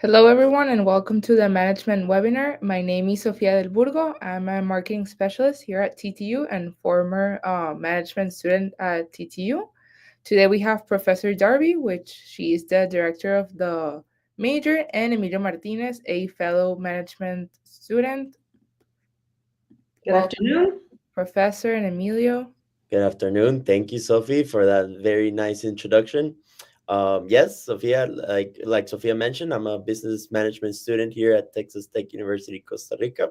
Hello, everyone, and welcome to the management webinar. My name is Sofia del Burgo. I'm a marketing specialist here at TTU and former management student at TTU. Today we have Professor Darby, which she is the director of the major, and Emilio Martinez, a fellow management student. Good Welcome, afternoon. Professor and Emilio. Good afternoon. Thank you, Sophie, for that very nice introduction. Yes, Sophia, like Sophia mentioned, I'm a business management student here at Texas Tech University, Costa Rica.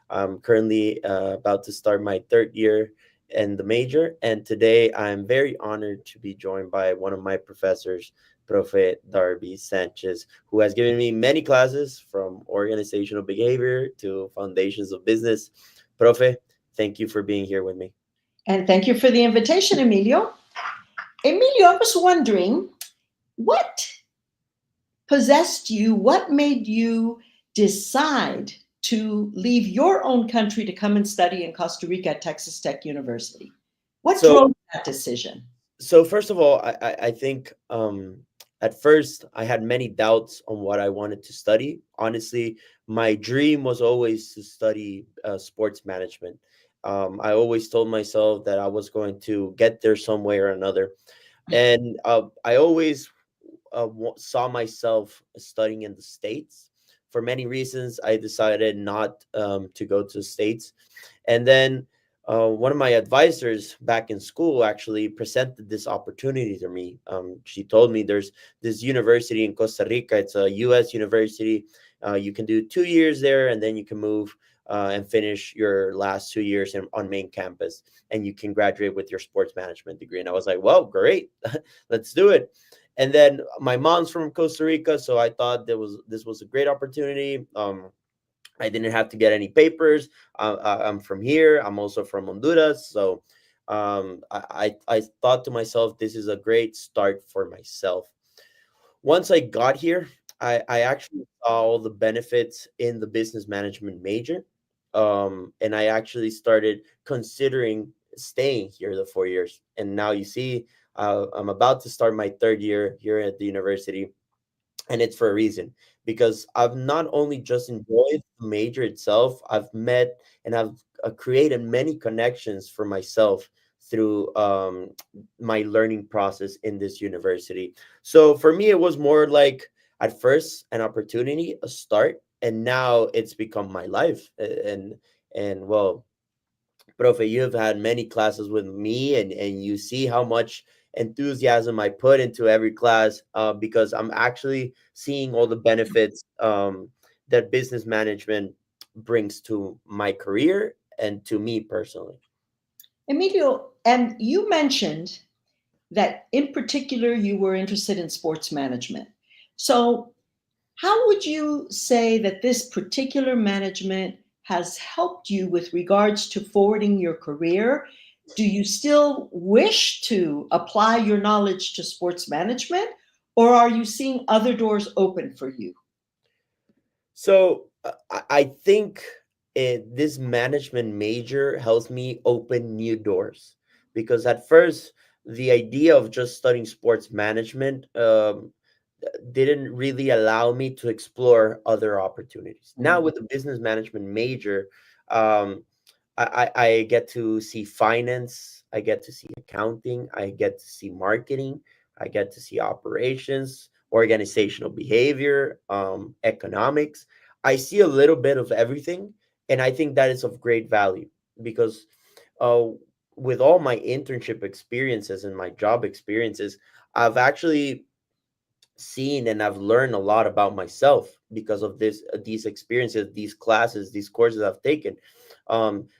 I'm currently about to start my third year in the major, and today I'm very honored to be joined by one of my professors, Profe Darby Sanchez, who has given me many classes from organizational behavior to foundations of business. Profe, thank you for being here with me. And thank you for the invitation, Emilio. Emilio, I was wondering what possessed you, what made you decide to leave your own country to come and study in Costa Rica at Texas Tech University? What So, drove that decision? so first of all, I think at first I had many doubts on what I wanted to study. Honestly, my dream was always to study sports management. I always told myself that I was going to get there some way or another, and I always saw myself studying in the States. For many reasons, I decided not to go to the States. And then one of my advisors back in school actually presented this opportunity to me. She told me there's this university in Costa Rica. It's a U.S. university. You can do 2 years there, and then you can move and finish your last 2 years on main campus, and you can graduate with your sports management degree. And I was like, well, great, let's do it. And then my mom's from Costa Rica, so I thought this was a great opportunity. I didn't have to get any papers. I'm from here. I'm also from Honduras, so I thought to myself, this is a great start for myself. Once I got here, I actually saw all the benefits in the business management major, and I actually started considering staying here the 4 years. And now you see, I'm about to start my third year here at the university, and it's for a reason, because I've not only just enjoyed the major itself, I've met and I've created many connections for myself through my learning process in this university. So for me, it was more like at first an opportunity, a start, and now it's become my life. And well, Profe, you have had many classes with me, and you see how much enthusiasm I put into every class because I'm actually seeing all the benefits that business management brings to my career and to me personally. Emilio, and you mentioned that in particular you were interested in sports management. So, how would you say that this particular management has helped you with regards to forwarding your career? Do you still wish to apply your knowledge to sports management, or are you seeing other doors open for you? So I think this management major helps me open new doors, because at first the idea of just studying sports management didn't really allow me to explore other opportunities. Now Mm. with the business management major, um, I get to see finance, I get to see accounting, I get to see marketing, I get to see operations, organizational behavior, economics. I see a little bit of everything, and I think that is of great value because uh, with all my internship experiences and my job experiences, I've actually seen and I've learned a lot about myself because of these experiences, these classes, these courses I've taken.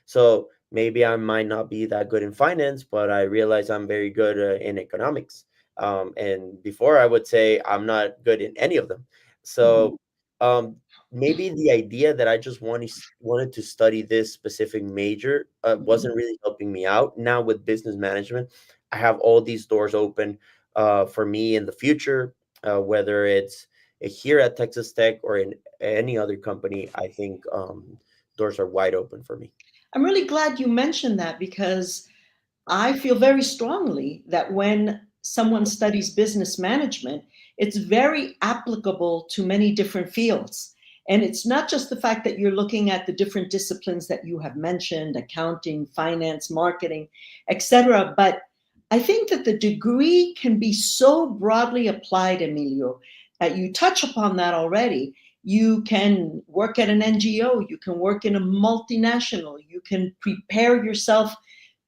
So maybe I might not be that good in finance, but I realize I'm very good in economics. And before I would say I'm not good in any of them. Mhm. So um, maybe the idea that I just wanted to study this specific major wasn't really helping me out. Now with business management, I have all these doors open for me in the future, whether it's here at Texas Tech or in any other company. I think doors are wide open for me. I'm really glad you mentioned that because I feel very strongly that when someone studies business management, it's very applicable to many different fields. And it's not just the fact that you're looking at the different disciplines that you have mentioned, accounting, finance, marketing, etc. But I think that the degree can be so broadly applied, Emilio, that you touch upon that already. You can work at an NGO, you can work in a multinational, you can prepare yourself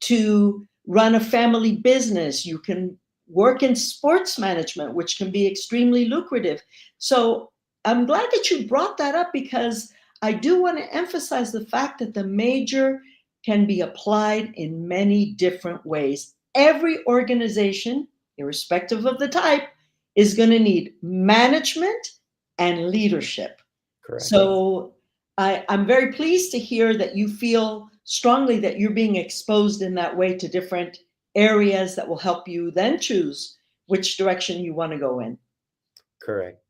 to run a family business, you can work in sports management, which can be extremely lucrative. So I'm glad that you brought that up, because I do want to emphasize the fact that the major can be applied in many different ways. Every organization, irrespective of the type, is going to need management and leadership. Correct. So I'm very pleased to hear that you feel strongly that you're being exposed in that way to different areas that will help you then choose which direction you want to go in. Correct.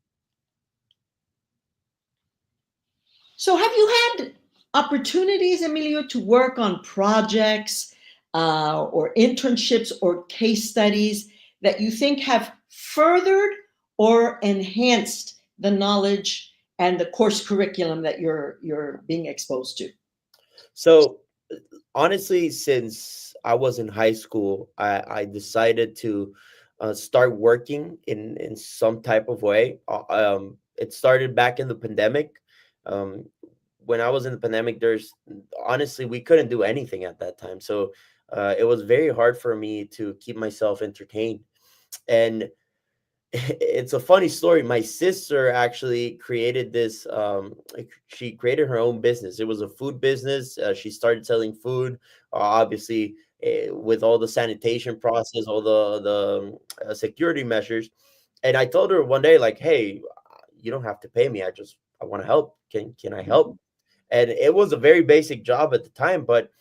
So have you had opportunities, Emilio, to work on projects or internships or case studies that you think have furthered or enhanced the knowledge and the course curriculum that you're being exposed to? So honestly, since I was in high school, I decided to start working in some type of way. It started back in the pandemic. Um, when I was in the pandemic, there's honestly, we couldn't do anything at that time. So it was very hard for me to keep myself entertained. And it's a funny story. My sister actually created this. She created her own business. It was a food business. She started selling food. Obviously, with all the sanitation process, all the security measures. And I told her one day, like, "Hey, you don't have to pay me. I want to help. Can I help?" And it was a very basic job at the time, but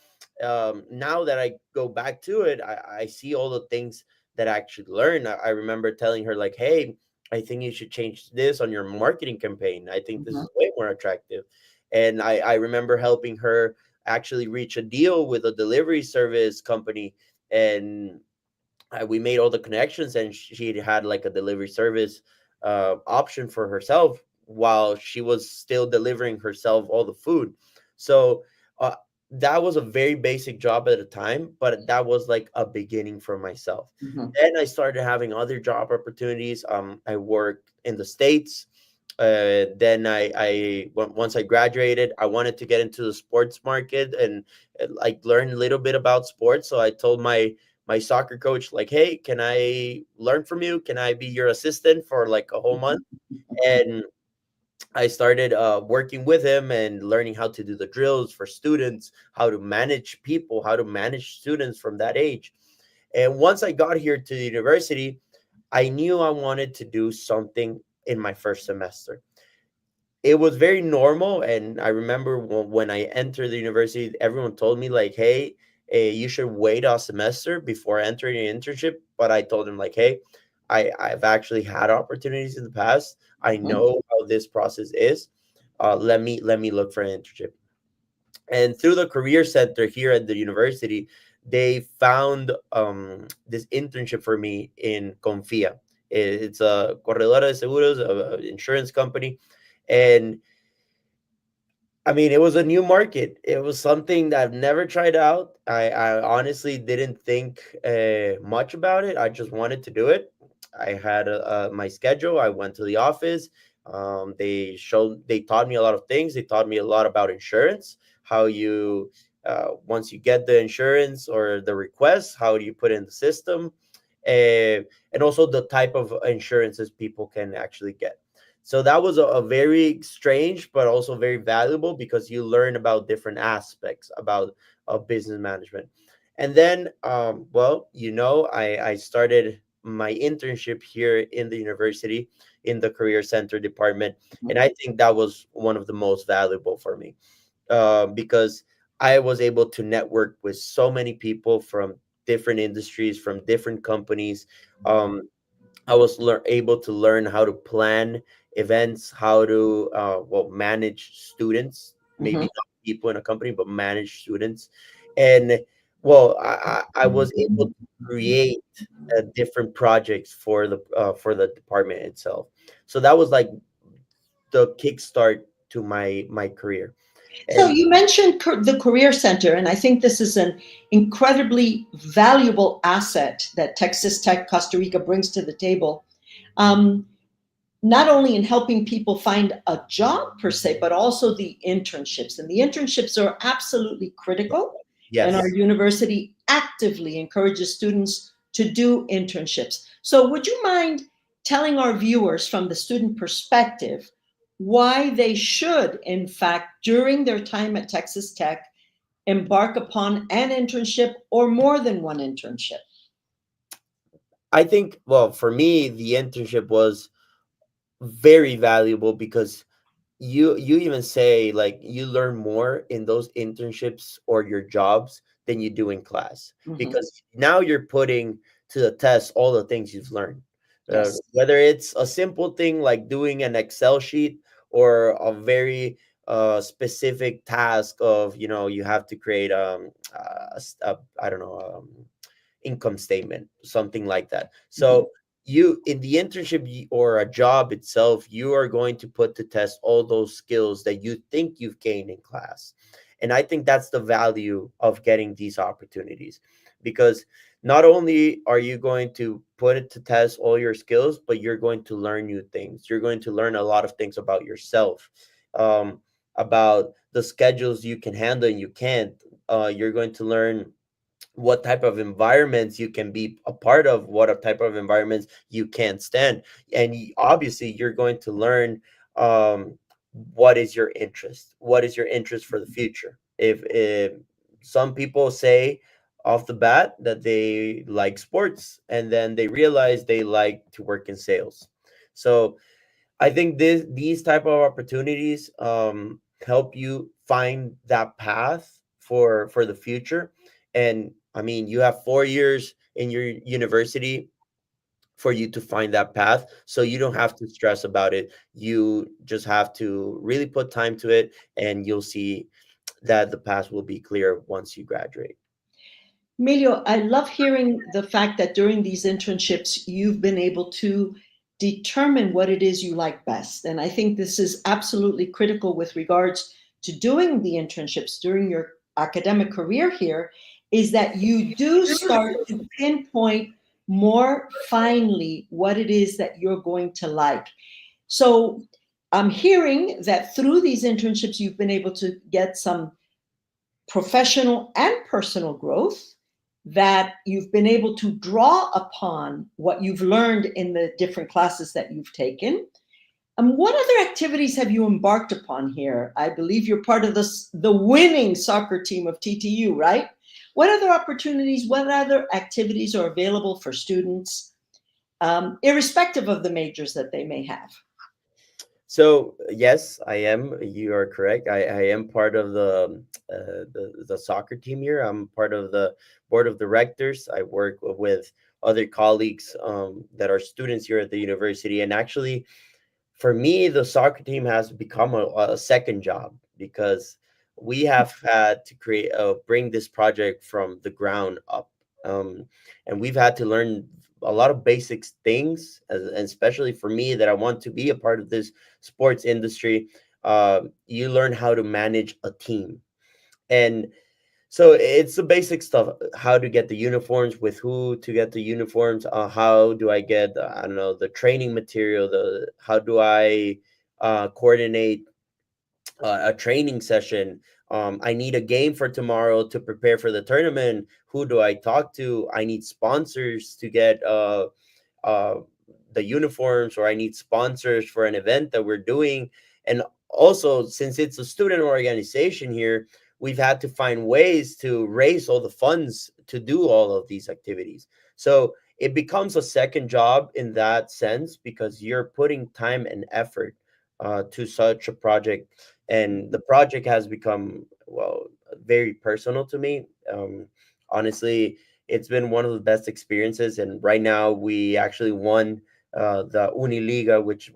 now that I go back to it, I see all the things that I actually learned. I remember telling her, like, "Hey, I think you should change this on your marketing campaign. I think this Mhm. is way more attractive." And I remember helping her actually reach a deal with a delivery service company, and we made all the connections, and she had like a delivery service option for herself while she was still delivering herself all the food. So uh, that was a very basic job at the time, but that was like a beginning for myself. Mhm. Then I started having other job opportunities. I worked in the States. Then once I graduated, I wanted to get into the sports market and like learn a little bit about sports. So I told my soccer coach, like, "Hey, can I learn from you? Can I be your assistant for like a whole month?" And I started working with him and learning how to do the drills for students, how to manage people, how to manage students from that age. And once I got here to the university, I knew I wanted to do something in my first semester. It was very normal, and I remember when I entered the university, everyone told me, like, "Hey, you should wait a semester before entering an internship." But I told them, like, "Hey, I've actually had opportunities in the past. I Mhm. know how this process is. Let me look for an internship." And through the career center here at the university, they found this internship for me in Confia. It's a corredora de seguros, a insurance company. And I mean, it was a new market. It was something that I've never tried out. I honestly didn't think much about it. I just wanted to do it. I had my schedule. I went to the office. They taught me a lot of things. They taught me a lot about insurance, how you, once you get the insurance or the request, how do you put in the system, and also the type of insurances people can actually get. So that was a very strange, but also very valuable because you learn about different aspects about business management. And then, well, I started my internship here in the university in the Career Center department. And I think that was one of the most valuable for me because I was able to network with so many people from different industries, from different companies. Um, I was able to learn how to plan events, how to manage students, maybe Mhm. not people in a company, but manage students. And well, I was able to create different projects for the department itself. So that was like the kickstart to my career. So And you mentioned the Career Center, and I think this is an incredibly valuable asset that Texas Tech Costa Rica brings to the table. Um, Not only in helping people find a job per se, but also the internships. And the internships are absolutely critical. And our yes, university actively encourages students to do internships. So, would you mind telling our viewers from the student perspective why they should, in fact, during their time at Texas Tech, embark upon an internship or more than one internship? I think, well, for me the internship was very valuable because you even say like you learn more in those internships or your jobs than you do in class, Mhm. because now you're putting to the test all the things you've learned, Yes. whether it's a simple thing like doing an Excel sheet or a very specific task of, you know, you have to create I don't know, income statement, something like that. Mhm. So you in the internship or a job itself, you are going to put to test all those skills that you think you've gained in class. And I think that's the value of getting these opportunities, because not only are you going to put it to test all your skills, but you're going to learn new things. You're going to learn a lot of things about yourself, um, about the schedules you can handle and you can't. You're going to learn what type of environments you can be a part of, what type of environments you can't stand. And obviously you're going to learn um, what is your interest for the future. If some people say off the bat that they like sports and then they realize they like to work in sales. So I think these type of opportunities help you find that path for the future. And I mean, you have 4 years in your university for you to find that path, so you don't have to stress about it. You just have to really put time to it, and you'll see that the path will be clear once you graduate. Emilio, I love hearing the fact that during these internships, you've been able to determine what it is you like best. And I think this is absolutely critical with regards to doing the internships during your academic career here, is that you do start to pinpoint more finely what it is that you're going to like. So I'm hearing that through these internships, you've been able to get some professional and personal growth, that you've been able to draw upon what you've learned in the different classes that you've taken. What other activities have you embarked upon here? I believe you're part of the winning soccer team of TTU, right? What other opportunities, what other activities are available for students, irrespective of the majors that they may have? So yes, I am. You are correct. I am part of the soccer team here. I'm part of the board of directors. I work with other colleagues that are students here at the university. And actually, for me, the soccer team has become a second job, because we have had to create bring this project from the ground up, um, and we've had to learn a lot of basic things, and especially for me that I want to be a part of this sports industry. You learn how to manage a team, and so it's the basic stuff: how to get the uniforms, with who to get the uniforms, how do I get I don't know, the training material, the how do I coordinate a training session. I need a game for tomorrow to prepare for the tournament. Who do I talk to? I need sponsors to get uh, the uniforms, or I need sponsors for an event that we're doing. And also, since it's a student organization here, we've had to find ways to raise all the funds to do all of these activities. So it becomes a second job in that sense, because you're putting time and effort to such a project. And the project has become, well, very personal to me. Honestly, it's been one of the best experiences. And right now, we actually won the Uniliga, which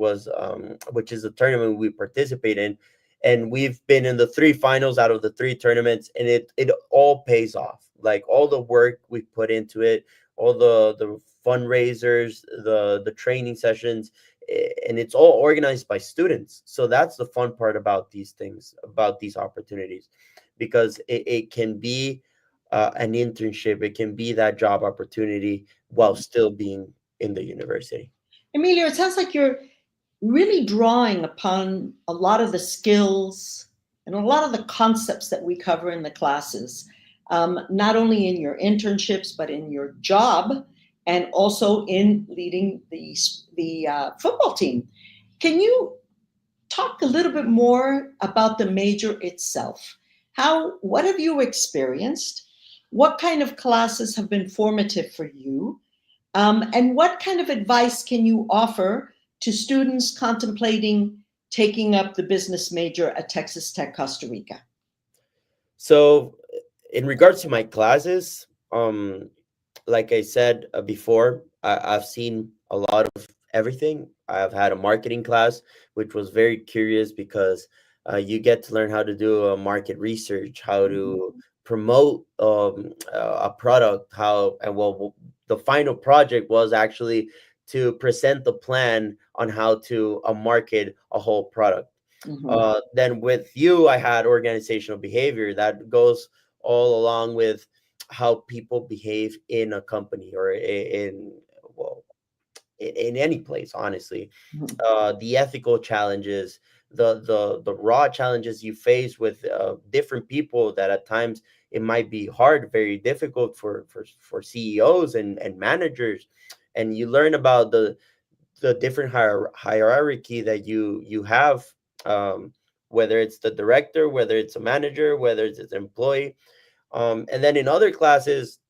is a tournament we participate in, and we've been in the three finals out of the three tournaments, and it all pays off. Like all the work we put into it, all the fundraisers, the training sessions, and it's all organized by students. So that's the fun part about these things, about these opportunities, because it can be an internship, it can be that job opportunity while still being in the university. Emilio, it sounds like you're really drawing upon a lot of the skills and a lot of the concepts that we cover in the classes, not only in your internships, but in your job and also in leading the football team. Can you talk a little bit more about the major itself? What have you experienced? What kind of classes have been formative for you? And what kind of advice can you offer to students contemplating taking up the business major at Texas Tech Costa Rica? So, in regards to my classes, like I said before, I've seen a lot of everything. I've had a marketing class, which was very curious because you get to learn how to do a market research, how to promote a product, how, and well, the final project was actually to present the plan on how to market a whole product. Mm-hmm. Then with you, I had organizational behavior that goes all along with how people behave in a company or in, well, in any place, honestly. The ethical challenges, the raw challenges you face with different people, that at times it might be hard, very difficult for CEOs and managers. And you learn about the different hierarchy that you have, um, whether it's the director, whether it's a manager, whether it's an employee. And then in other classes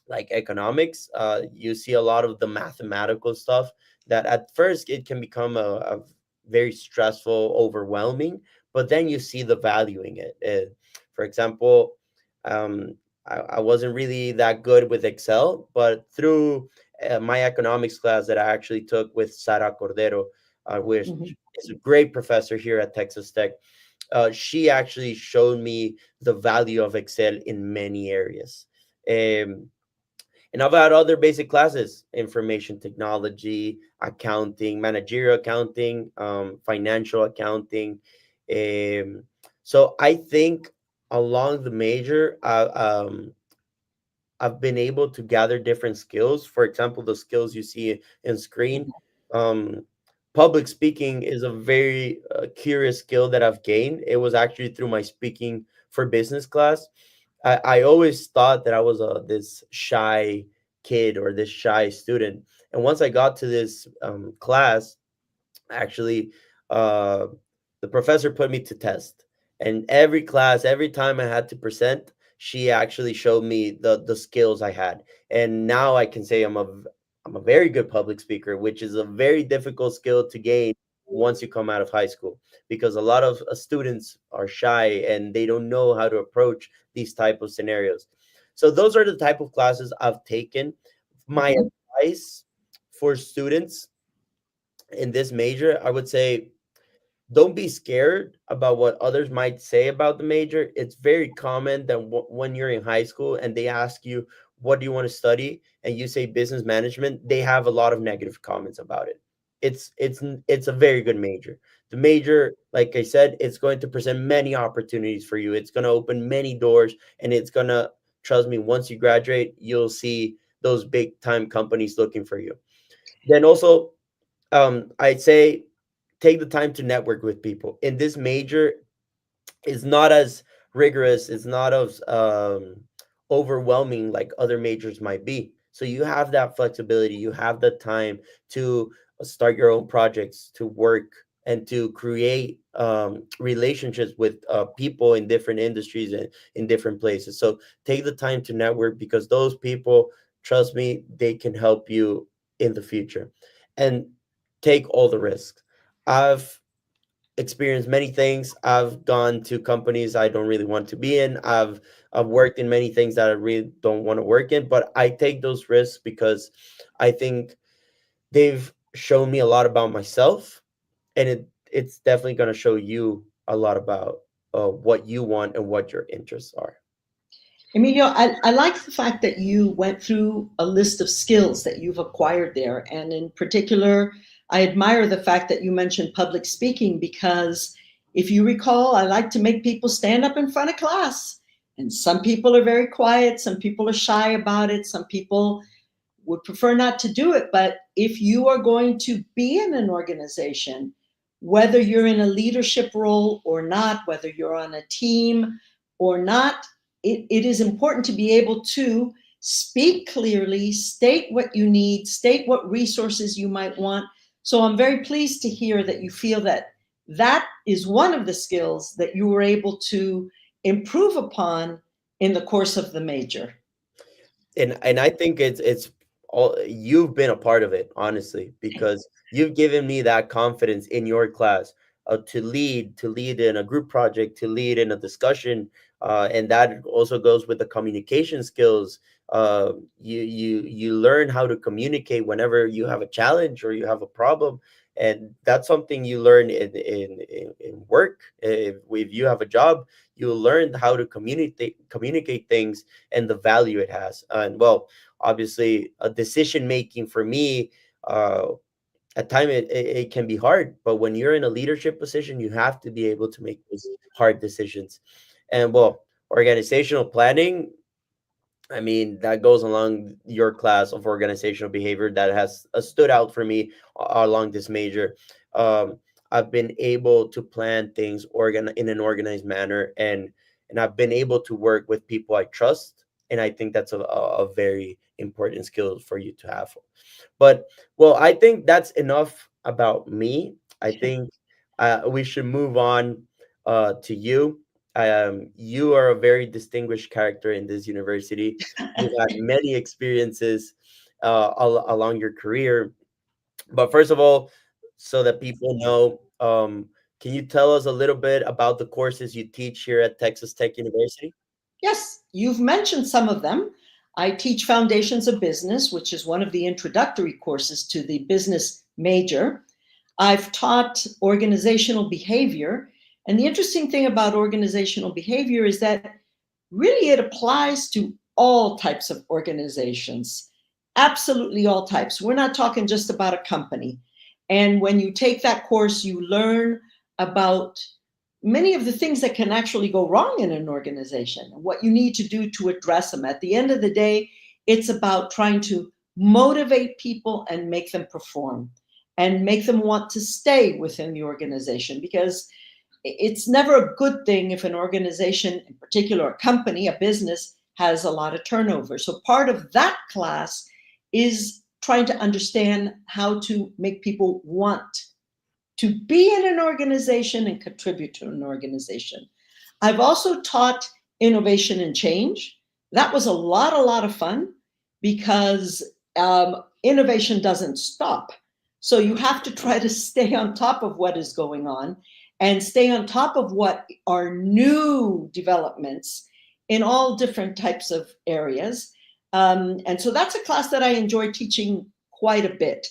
like economics, you see a lot of the mathematical stuff that at first it can become a very stressful, overwhelming, but then you see the value in it. For example, um, I wasn't really that good with Excel, but through my economics class that I actually took with Sara Cordero, which Mm-hmm. is a great professor here at Texas Tech, she actually showed me the value of Excel in many areas. Um, and I've had other basic classes: information technology, accounting, managerial accounting, financial accounting. Um, so I think along the major, I've been able to gather different skills. For example, the skills you see in screen. Um, Public speaking is a very curious skill that I've gained. It was actually through my speaking for business class. I always thought that I was this shy kid or this shy student. And once I got to this class, actually, uh, the professor put me to test. And every class, every time I had to present, she actually showed me the skills I had. And now I can say I'm a very good public speaker, which is a very difficult skill to gain once you come out of high school, because a lot of students are shy and they don't know how to approach these type of scenarios. So those are the type of classes I've taken. My Mm-hmm. advice for students in this major, I would say, don't be scared about what others might say about the major. It's very common that when you're in high school and they ask you, what do you want to study? And you say business management, they have a lot of negative comments about it. It's a very good major. The major, like I said, it's going to present many opportunities for you. It's going to open many doors, and it's going to, trust me, once you graduate, you'll see those big time companies looking for you. Then also, I'd say take the time to network with people. In this major, it's not as rigorous, it's not as overwhelming like other majors might be. So you have that flexibility, you have the time to start your own projects, to work and to create relationships with people in different industries and in different places. So take the time to network, because those people, trust me, they can help you in the future. And take all the risks. I've experienced many things. I've gone to companies I don't really want to be in. I've worked in many things that I really don't want to work in, but I take those risks because I think they've shown me a lot about myself, and it's definitely going to show you a lot about what you want and what your interests are. Emilio, I like the fact that you went through a list of skills that you've acquired there. And in particular, I admire the fact that you mentioned public speaking because if you recall, I like to make people stand up in front of class. And some people are very quiet, some people are shy about it, some people would prefer not to do it. But if you are going to be in an organization, whether you're in a leadership role or not, whether you're on a team or not, it is important to be able to speak clearly, state what you need, state what resources you might want. So I'm very pleased to hear that you feel that that is one of the skills that you were able to improve upon in the course of the major. And I think it's all you've been a part of it, honestly, because you've given me that confidence in your class, to lead in a group project, to lead in a discussion, and that also goes with the communication skills. You learn how to communicate whenever you have a challenge or you have a problem, and that's something you learn in work. If you have a job, you learn how to communicate things and the value it has. And well, obviously, a decision making for me, at time it can be hard, but when you're in a leadership position, you have to be able to make those hard decisions. And well, organizational planning, I mean, that goes along your class of organizational behavior that has stood out for me along this major. Um, I've been able to plan things in an organized manner, and I've been able to work with people I trust, and I think that's a very important skill for you to have. But well, I think that's enough about me. I think we should move on to you. You are a very distinguished character in this university. You've had many experiences along your career. But first of all, so that people know, can you tell us a little bit about the courses you teach here at Texas Tech University? Yes, you've mentioned some of them. I teach Foundations of Business, which is one of the introductory courses to the business major. I've taught organizational behavior. And the interesting thing about organizational behavior is that really it applies to all types of organizations, absolutely all types. We're not talking just about a company. And when you take that course, you learn about many of the things that can actually go wrong in an organization and what you need to do to address them. At the end of the day, it's about trying to motivate people and make them perform and make them want to stay within the organization, because it's never a good thing if an organization, in particular a company, a business, has a lot of turnover. So part of that class is trying to understand how to make people want to be in an organization and contribute to an organization. I've also taught innovation and change. That was a lot of fun because innovation doesn't stop. So you have to try to stay on top of what is going on and stay on top of what are new developments in all different types of areas. And so that's a class that I enjoy teaching quite a bit.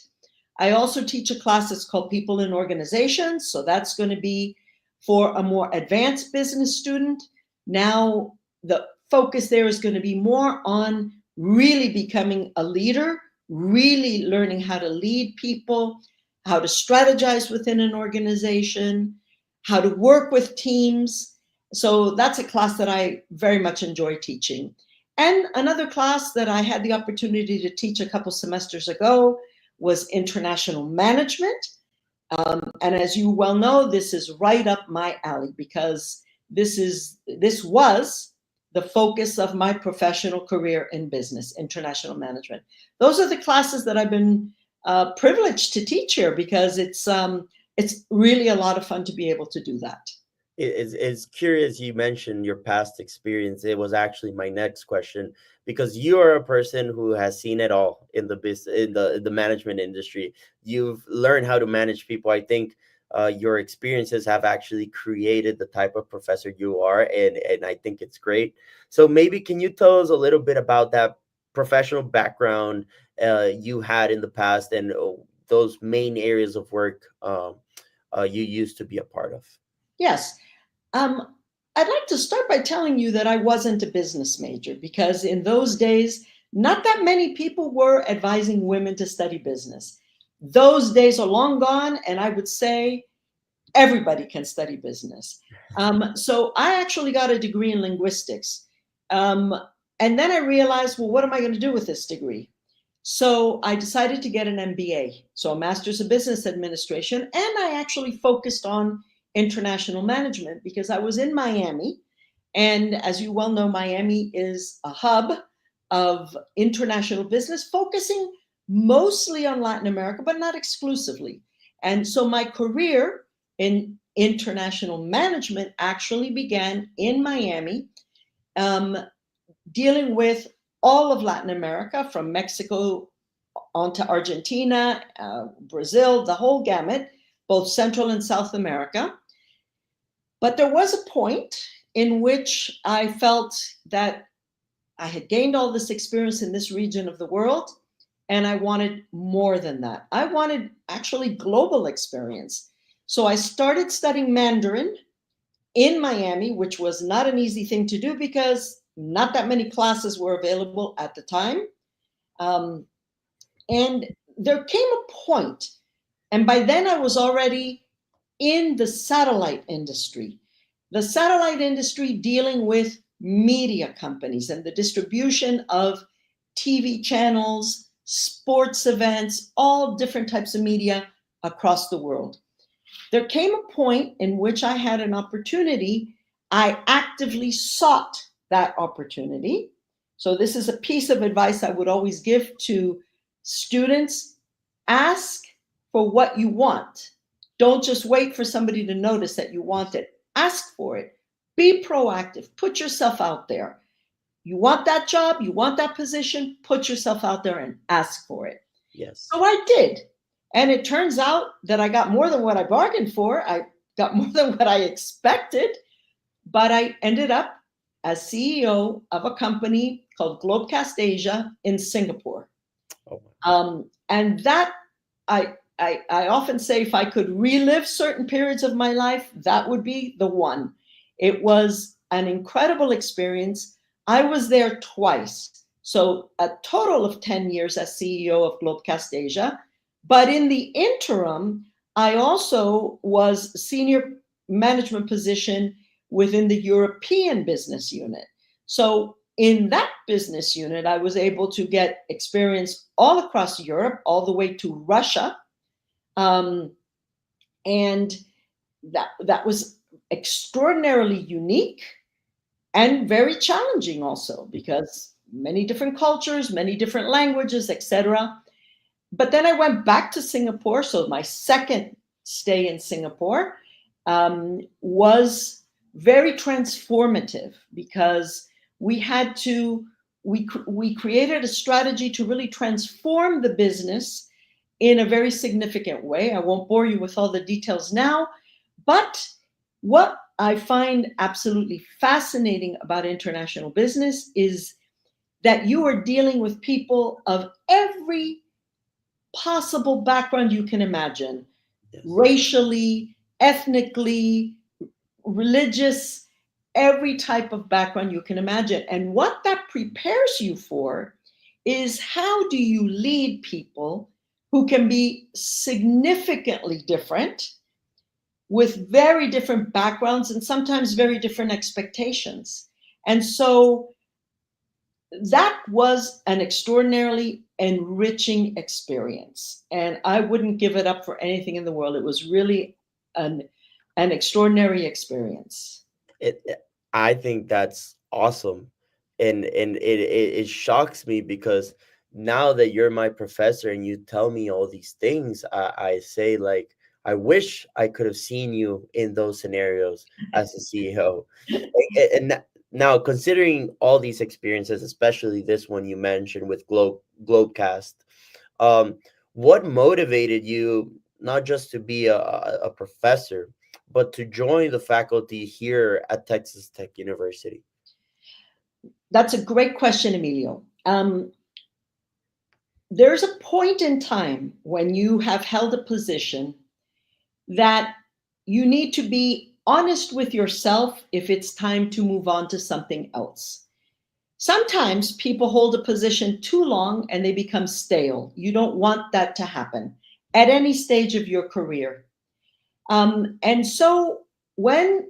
I also teach a class that's called People in Organizations. So that's going to be for a more advanced business student. Now, the focus there is going to be more on really becoming a leader, really learning how to lead people, how to strategize within an organization, how to work with teams. So that's a class that I very much enjoy teaching. And another class that I had the opportunity to teach a couple semesters ago was international management. And as you well know, this is right up my alley because this was the focus of my professional career in business, international management. Those are the classes that I've been privileged to teach here because it's really a lot of fun to be able to do that. It's curious you mentioned your past experience. It was actually my next question, because you are a person who has seen it all in the in the management industry. You've learned how to manage people. I think your experiences have actually created the type of professor you are, and I think it's great. So maybe can you tell us a little bit about that professional background you had in the past, and those main areas of work you used to be a part of? Yes. Um, I'd like to start by telling you that I wasn't a business major, because in those days, not that many people were advising women to study business. Those days are long gone, and I would say everybody can study business. So I actually got a degree in linguistics. And then I realized, well, what am I going to do with this degree? So I decided to get an MBA, so a Master's of Business Administration, and I actually focused on international management because I was in Miami. And as you well know, Miami is a hub of international business, focusing mostly on Latin America, but not exclusively. And so my career in international management actually began in Miami, dealing with all of Latin America, from Mexico onto Argentina, Brazil, the whole gamut, both Central and South America. But there was a point in which I felt that I had gained all this experience in this region of the world, and I wanted more than that. I wanted actually global experience. So I started studying Mandarin in Miami, which was not an easy thing to do because not that many classes were available at the time. And there came a point, and by then I was already in the satellite industry. The satellite industry dealing with media companies and the distribution of TV channels, sports events, all different types of media across the world. There came a point in which I had an opportunity. I actively sought that opportunity. So this is a piece of advice I would always give to students. Ask for what you want. Don't just wait for somebody to notice that you want it. Ask for it. Be proactive. Put yourself out there. You want that job, you want that position, put yourself out there and ask for it. Yes. So I did. And it turns out that I got more than what I bargained for. I got more than what I expected. But I ended up as CEO of a company called Globecast Asia in Singapore. And that, I often say, if I could relive certain periods of my life, that would be the one. It was an incredible experience. I was there twice. So a total of 10 years as CEO of Globecast Asia. But in the interim, I also was senior management position within the European business unit. So in that business unit, I was able to get experience all across Europe, all the way to Russia. And that was extraordinarily unique and very challenging also, because many different cultures, many different languages, etc. But then I went back to Singapore. So my second stay in Singapore was very transformative, because we created a strategy to really transform the business in a very significant way. I won't bore you with all the details now, but what I find absolutely fascinating about international business is that you are dealing with people of every possible background you can imagine, yes, racially, ethnically, religious, every type of background you can imagine. And what that prepares you for is, how do you lead people who can be significantly different, with very different backgrounds and sometimes very different expectations. And so that was an extraordinarily enriching experience. And I wouldn't give it up for anything in the world. It was really an extraordinary experience. I think that's awesome. And it shocks me, because now that you're my professor and you tell me all these things, I say, like, I wish I could have seen you in those scenarios as a CEO. And now, considering all these experiences, especially this one you mentioned with Globecast, what motivated you not just to be a professor, but to join the faculty here at Texas Tech University? That's a great question, Emilio. There's a point in time when you have held a position that you need to be honest with yourself if it's time to move on to something else. Sometimes people hold a position too long and they become stale. You don't want that to happen at any stage of your career. And so when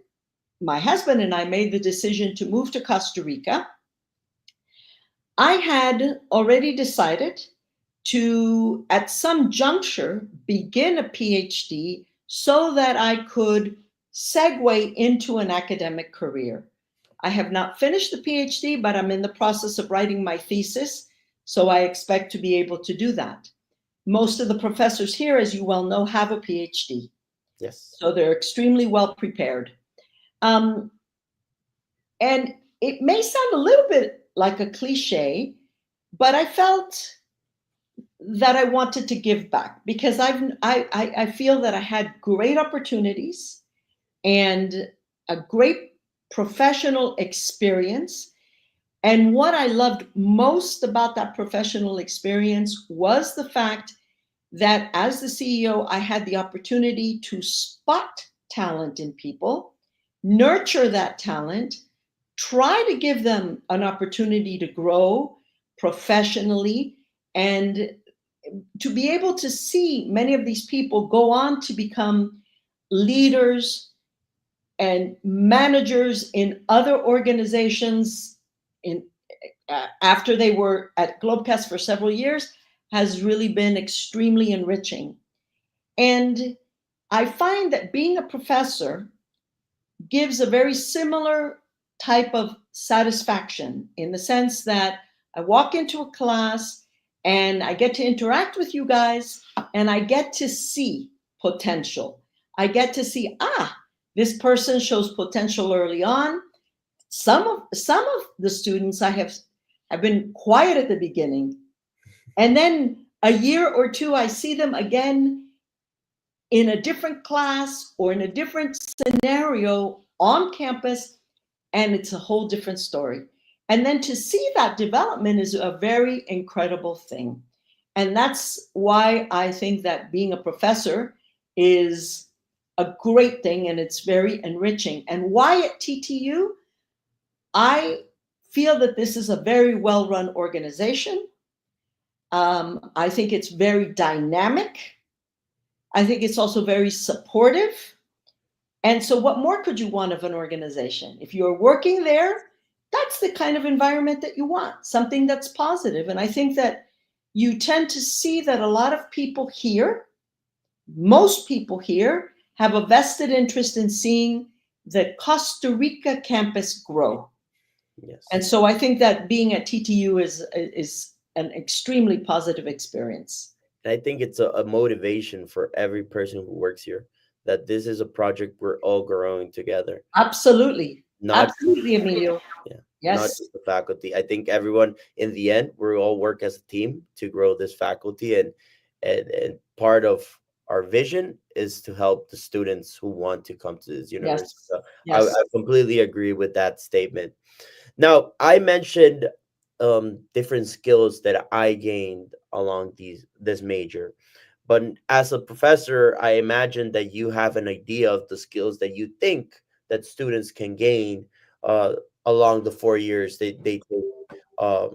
my husband and I made the decision to move to Costa Rica, I had already decided to, at some juncture, begin a PhD so that I could segue into an academic career. I have not finished the PhD, but I'm in the process of writing my thesis, so I expect to be able to do that. Most of the professors here, as you well know, have a PhD. Yes. So they're extremely well prepared. And it may sound a little bit like a cliche, but I felt that I wanted to give back because I feel that I had great opportunities and a great professional experience. And what I loved most about that professional experience was the fact that as the CEO, I had the opportunity to spot talent in people, nurture that talent, try to give them an opportunity to grow professionally, and to be able to see many of these people go on to become leaders and managers in other organizations after they were at Globecast for several years has really been extremely enriching. And I find that being a professor gives a very similar type of satisfaction in the sense that I walk into a class and I get to interact with you guys and I get to see potential. I get to see, this person shows potential early on. Some of the students I have been quiet at the beginning. And then a year or two, I see them again in a different class or in a different scenario on campus, and it's a whole different story. And then to see that development is a very incredible thing. And that's why I think that being a professor is a great thing and it's very enriching. And why at TTU? I feel that this is a very well-run organization. I think it's very dynamic. I think it's also very supportive. And so what more could you want of an organization? If you're working there, that's the kind of environment that you want, something that's positive. And I think that you tend to see that a lot of people here, most people here, have a vested interest in seeing the Costa Rica campus grow. Yes. And so I think that being at TTU is an extremely positive experience. And I think it's a motivation for every person who works here that this is a project we're all growing together. Absolutely. Not Absolutely, Emilio. Yeah. Yes. Not just the faculty. I think everyone in the end, we all work as a team to grow this faculty, and part of our vision is to help the students who want to come to this university. Yes. So Yes. I completely agree with that statement. Now, I mentioned different skills that I gained along this major. But as a professor, I imagine that you have an idea of the skills that you think that students can gain along the 4 years they take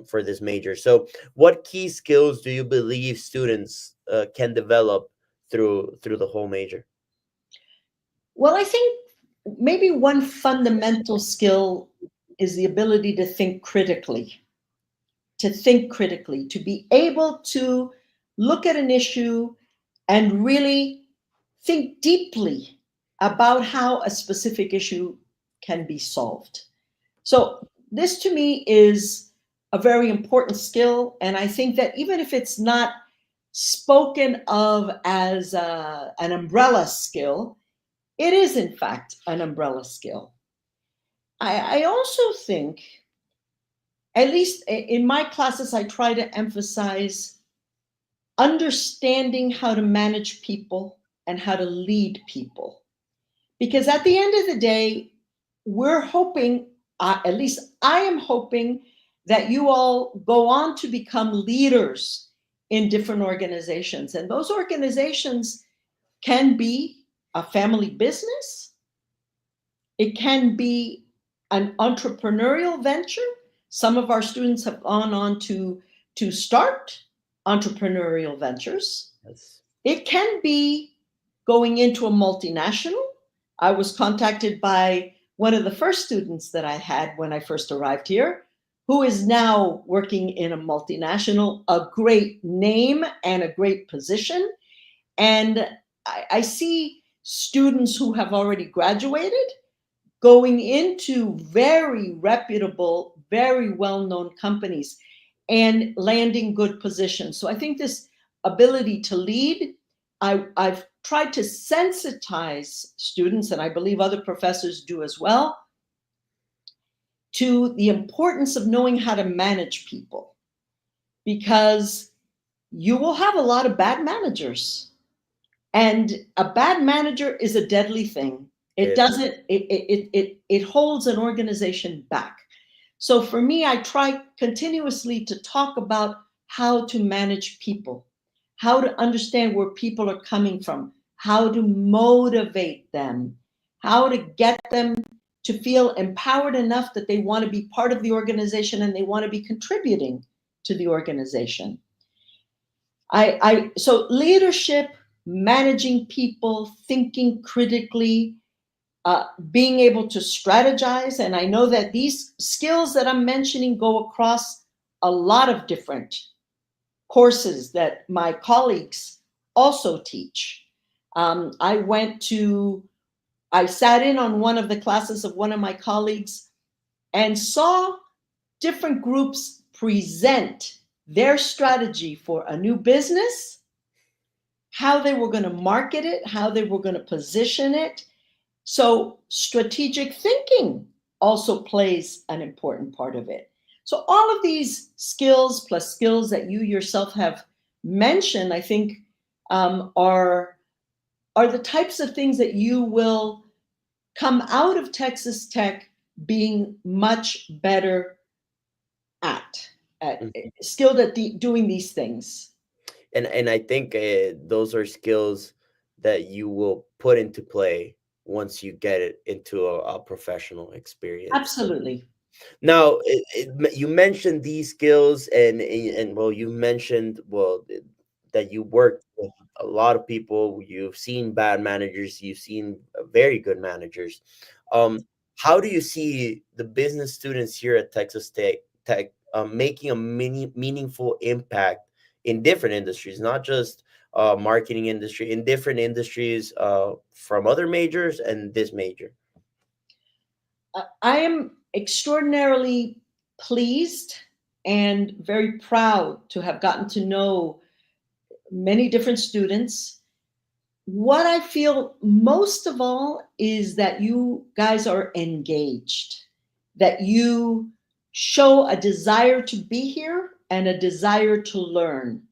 for this major. So, what key skills do you believe students can develop through the whole major? Well, I think maybe one fundamental skill is the ability to think critically, to be able to look at an issue and really think deeply about how a specific issue can be solved. So this to me is a very important skill. And I think that even if it's not spoken of as an umbrella skill, it is in fact an umbrella skill. I also think, at least in my classes, I try to emphasize understanding how to manage people and how to lead people. Because at the end of the day, we're hoping, at least I am hoping, that you all go on to become leaders in different organizations. And those organizations can be a family business, It can be an entrepreneurial venture. Some of our students have gone on to start entrepreneurial ventures. Yes. It can be going into a multinational. I was contacted by one of the first students that I had when I first arrived here, who is now working in a multinational, a great name and a great position. And I see students who have already graduated going into very reputable, very well-known companies and landing good positions. So I think this ability to lead, I've tried to sensitize students, and I believe other professors do as well, to the importance of knowing how to manage people, because you will have a lot of bad managers, and a bad manager is a deadly thing. It doesn't, it holds an organization back. So for me, I try continuously to talk about how to manage people, how to understand where people are coming from, how to motivate them, how to get them to feel empowered enough that they want to be part of the organization and they want to be contributing to the organization. So leadership, managing people, thinking critically, being able to strategize. And I know that these skills that I'm mentioning go across a lot of different courses that my colleagues also teach. I sat in on one of the classes of one of my colleagues and saw different groups present their strategy for a new business, how they were going to market it, how they were going to position it. So strategic thinking also plays an important part of it. So all of these skills plus skills that you yourself have mentioned, I think, are the types of things that you will come out of Texas Tech being much better at skilled at doing these things. And I think those are skills that you will put into play once you get it into a professional experience. Absolutely. Now, you mentioned these skills, and well, you mentioned that you worked with a lot of people. You've seen bad managers. You've seen very good managers. How do you see the business students here at Texas Tech making a meaningful impact in different industries, not just marketing industry, in different industries from other majors and this major? I am extraordinarily pleased and very proud to have gotten to know many different students. What I feel most of all is that you guys are engaged, that you show a desire to be here and a desire to learn,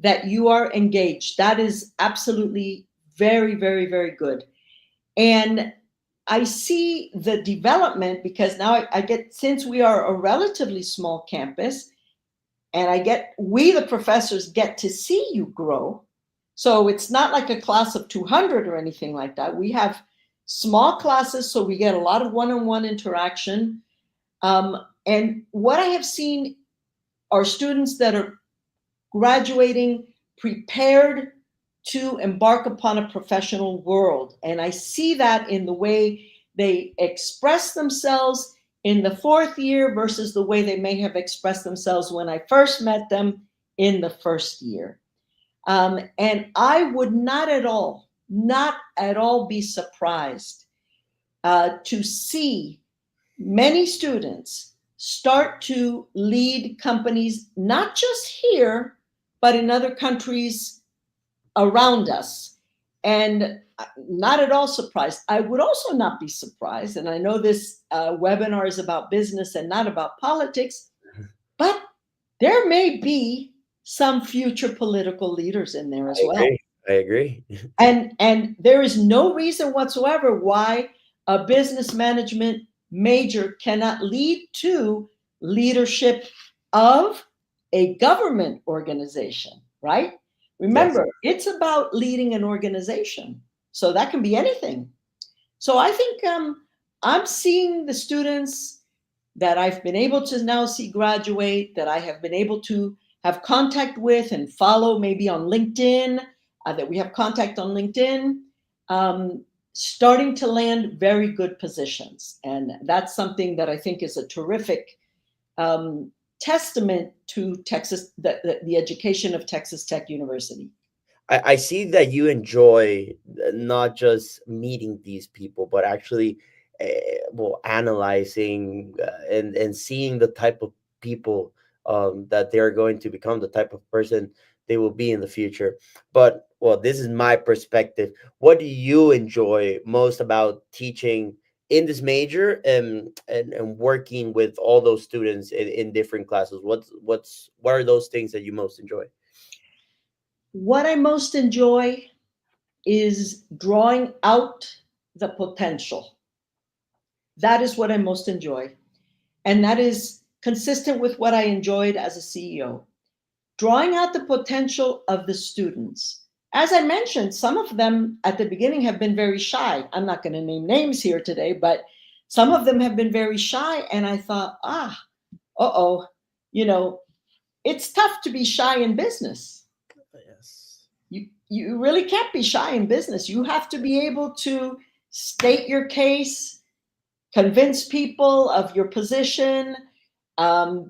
that you are engaged. That is absolutely very, very, very good. And I see the development, because now I get, since we are a relatively small campus, and we the professors get to see you grow. So it's not like a class of 200 or anything like that. We have small classes, so we get a lot of one-on-one interaction. And what I have seen are students that are graduating prepared to embark upon a professional world. And I see that in the way they express themselves in the fourth year versus the way they may have expressed themselves when I first met them in the first year. And I would not at all be surprised to see many students start to lead companies, not just here, but in other countries around us. And not at all surprised. I would also not be surprised, and I know this webinar is about business and not about politics, but there may be some future political leaders in there as well. I agree. And there is no reason whatsoever why a business management major cannot lead to leadership of a government organization, right? Remember, It's about leading an organization. So that can be anything. So I think I'm seeing the students that I've been able to now see graduate, that I have been able to have contact with and follow maybe on LinkedIn, that we have contact on LinkedIn, um, starting to land very good positions. And that's something that I think is a terrific um, testament to Texas, the education of Texas Tech University. I see that you enjoy not just meeting these people, but actually, well, analyzing and seeing the type of people that they're going to become, the type of person they will be in the future. But well, this is my perspective. What do you enjoy most about teaching in this major and working with all those students in different classes? What are those things that you most enjoy? What I most enjoy is drawing out the potential. That is what I most enjoy. And that is consistent with what I enjoyed as a CEO. Drawing out the potential of the students. As I mentioned, some of them at the beginning have been very shy. I'm not going to name names here today, but some of them have been very shy. And I thought, uh-oh, you know, it's tough to be shy in business. Yes. You really can't be shy in business. You have to be able to state your case, convince people of your position,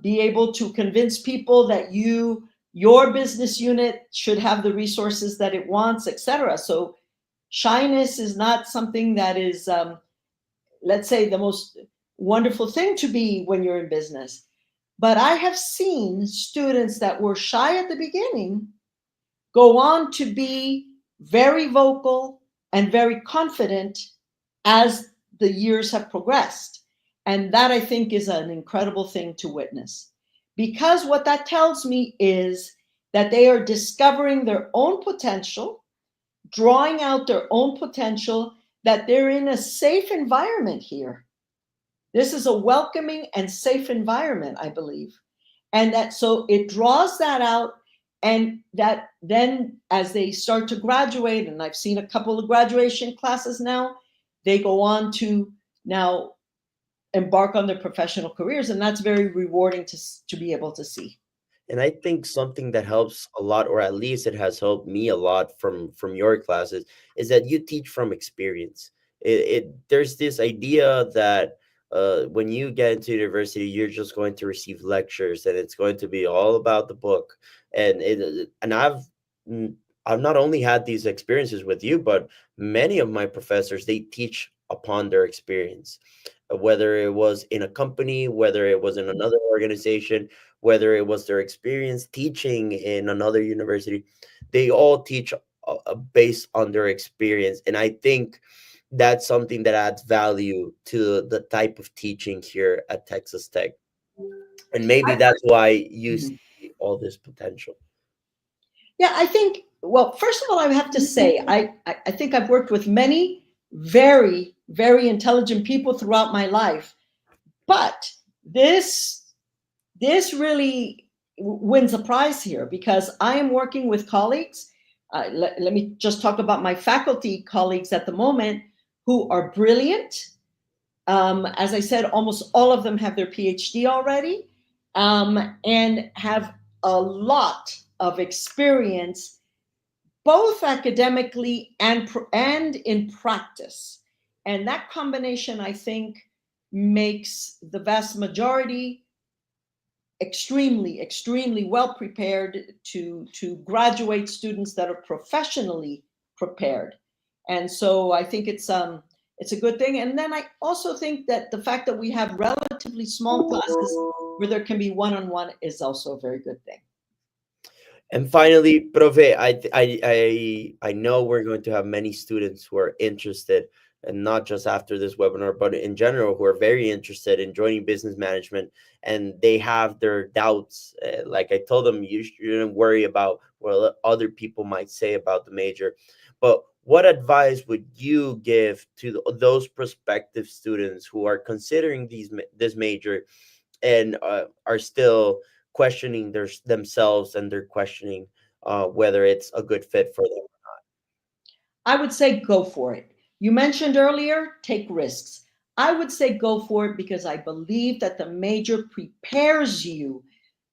be able to convince people that your business unit should have the resources that it wants, etc. So shyness is not something that is, let's say, the most wonderful thing to be when you're in business. But I have seen students that were shy at the beginning go on to be very vocal and very confident as the years have progressed. And that I think is an incredible thing to witness. Because what that tells me is that they are discovering their own potential, drawing out their own potential, that they're in a safe environment here. This is a welcoming and safe environment, I believe. And that so it draws that out, and that then as they start to graduate, and I've seen a couple of graduation classes now, they go on to now embark on their professional careers, and that's very rewarding to be able to see. And I think something that helps a lot, or at least it has helped me a lot from your classes, is that you teach from experience. There's this idea that when you get into university, you're just going to receive lectures, and it's going to be all about the book. And mm, I've not only had these experiences with you, but many of my professors, they teach upon their experience, whether it was in a company, whether it was in another organization, whether it was their experience teaching in another university. They all teach based on their experience. And I think that's something that adds value to the type of teaching here at Texas Tech. And maybe that's why you Mhm. see all this potential. Yeah, I think, well, first of all, I have to say, I think I've worked with many very, very intelligent people throughout my life, but this really wins a prize here because I am working with colleagues. Let me just talk about my faculty colleagues at the moment who are brilliant. As I said, almost all of them have their PhD already, and have a lot of experience, both academically and in practice. And that combination, I think, makes the vast majority extremely well prepared to graduate students that are professionally prepared. And so I think it's a good thing. And then I also think that the fact that we have relatively small classes where there can be one-on-one is also a very good thing. And finally, Profe, I know we're going to have many students who are interested, and not just after this webinar, but in general, who are very interested in joining business management, and they have their doubts. Like I told them, you shouldn't worry about what other people might say about the major. But what advice would you give to those prospective students who are considering this major and are still questioning themselves, and they're questioning whether it's a good fit for them? I would say go for it. You mentioned earlier, take risks. I would say go for it, because I believe that the major prepares you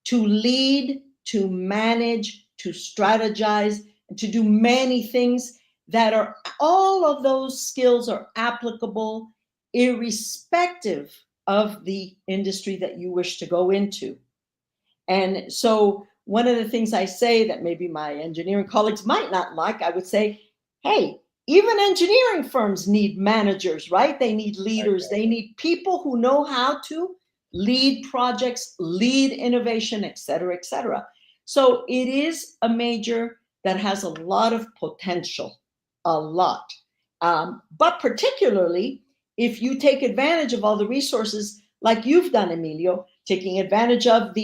to lead, to manage, to strategize, and to do many things that are, all of those skills are applicable irrespective of the industry that you wish to go into. And so one of the things I say that maybe my engineering colleagues might not like, I would say, hey, even engineering firms need managers, right? They need leaders. They need people who know how to lead projects, lead innovation, et cetera, et cetera. So it is a major that has a lot of potential, a lot. But particularly if you take advantage of all the resources like you've done, Emilio, taking advantage of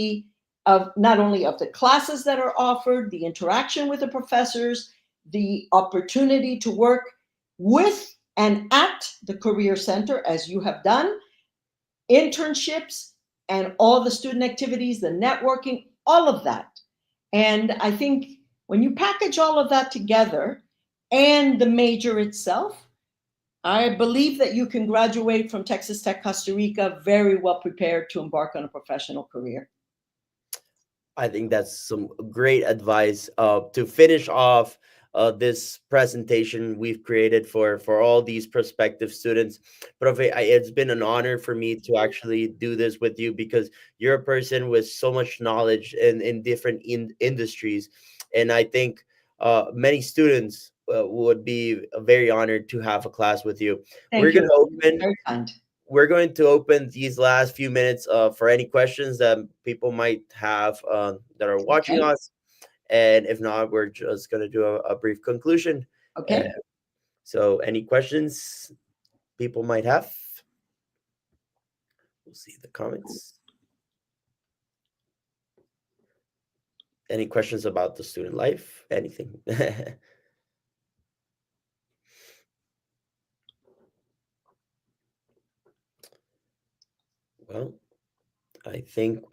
not only of the classes that are offered, the interaction with the professors, the opportunity to work with and at the Career Center, as you have done, internships and all the student activities, the networking, all of that. And I think when you package all of that together and the major itself, I believe that you can graduate from Texas Tech Costa Rica very well prepared to embark on a professional career. I think that's some great advice to finish off this presentation we've created for all these prospective students. Profe, it's been an honor for me to actually do this with you, because you're a person with so much knowledge in different industries. And I think many students would be very honored to have a class with you. Thank you. We're going to open these last few minutes for any questions that people might have that are watching us. And if not, we're just going to do a brief conclusion. Okay. So any questions people might have? We'll see the comments. Any questions about the student life? Anything? Well, I think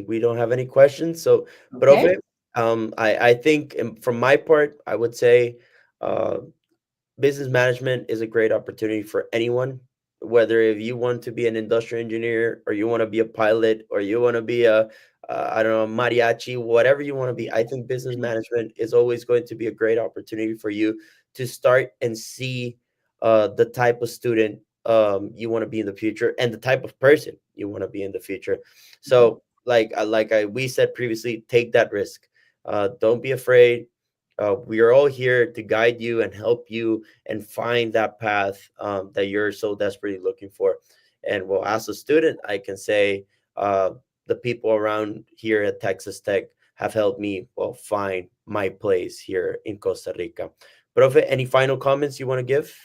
we don't have any questions. So, Profe, I think from my part, I would say business management is a great opportunity for anyone, whether if you want to be an industrial engineer, or you want to be a pilot, or you want to be I don't know, mariachi, whatever you want to be. I think business management is always going to be a great opportunity for you to start and see the type of student you want to be in the future, and the type of person you want to be in the future. So we said previously, take that risk. Don't be afraid. We are all here to guide you and help you and find that path that you're so desperately looking for. And well, as a student, I can say the people around here at Texas Tech have helped me find my place here in Costa Rica. Profe, any final comments you want to give?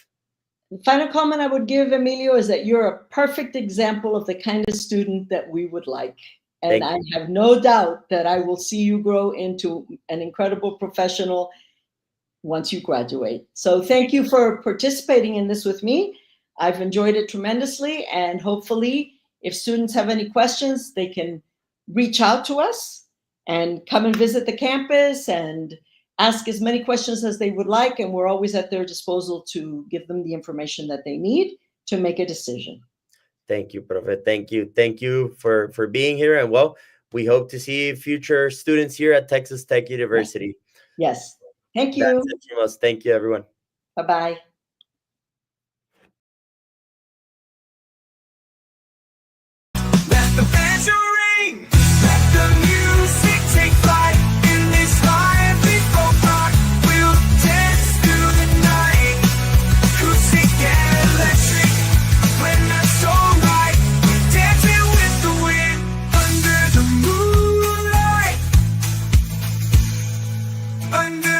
The final comment I would give, Emilio, is that you're a perfect example of the kind of student that we would like. And I have no doubt that I will see you grow into an incredible professional once you graduate. So thank you for participating in this with me. I've enjoyed it tremendously. And hopefully, if students have any questions, they can reach out to us and come and visit the campus and ask as many questions as they would like. And we're always at their disposal to give them the information that they need to make a decision. Thank you, Profe. Thank you. Thank you for being here. And well, we hope to see future students here at Texas Tech University. Yes. Thank you. That's it from us. Thank you, everyone. Bye-bye. Let the bells ring. Let the music take flight. In this life before part, we'll dance through the night. Acoustic and electric. When that's so right, we're dancing with the wind under the moonlight. Under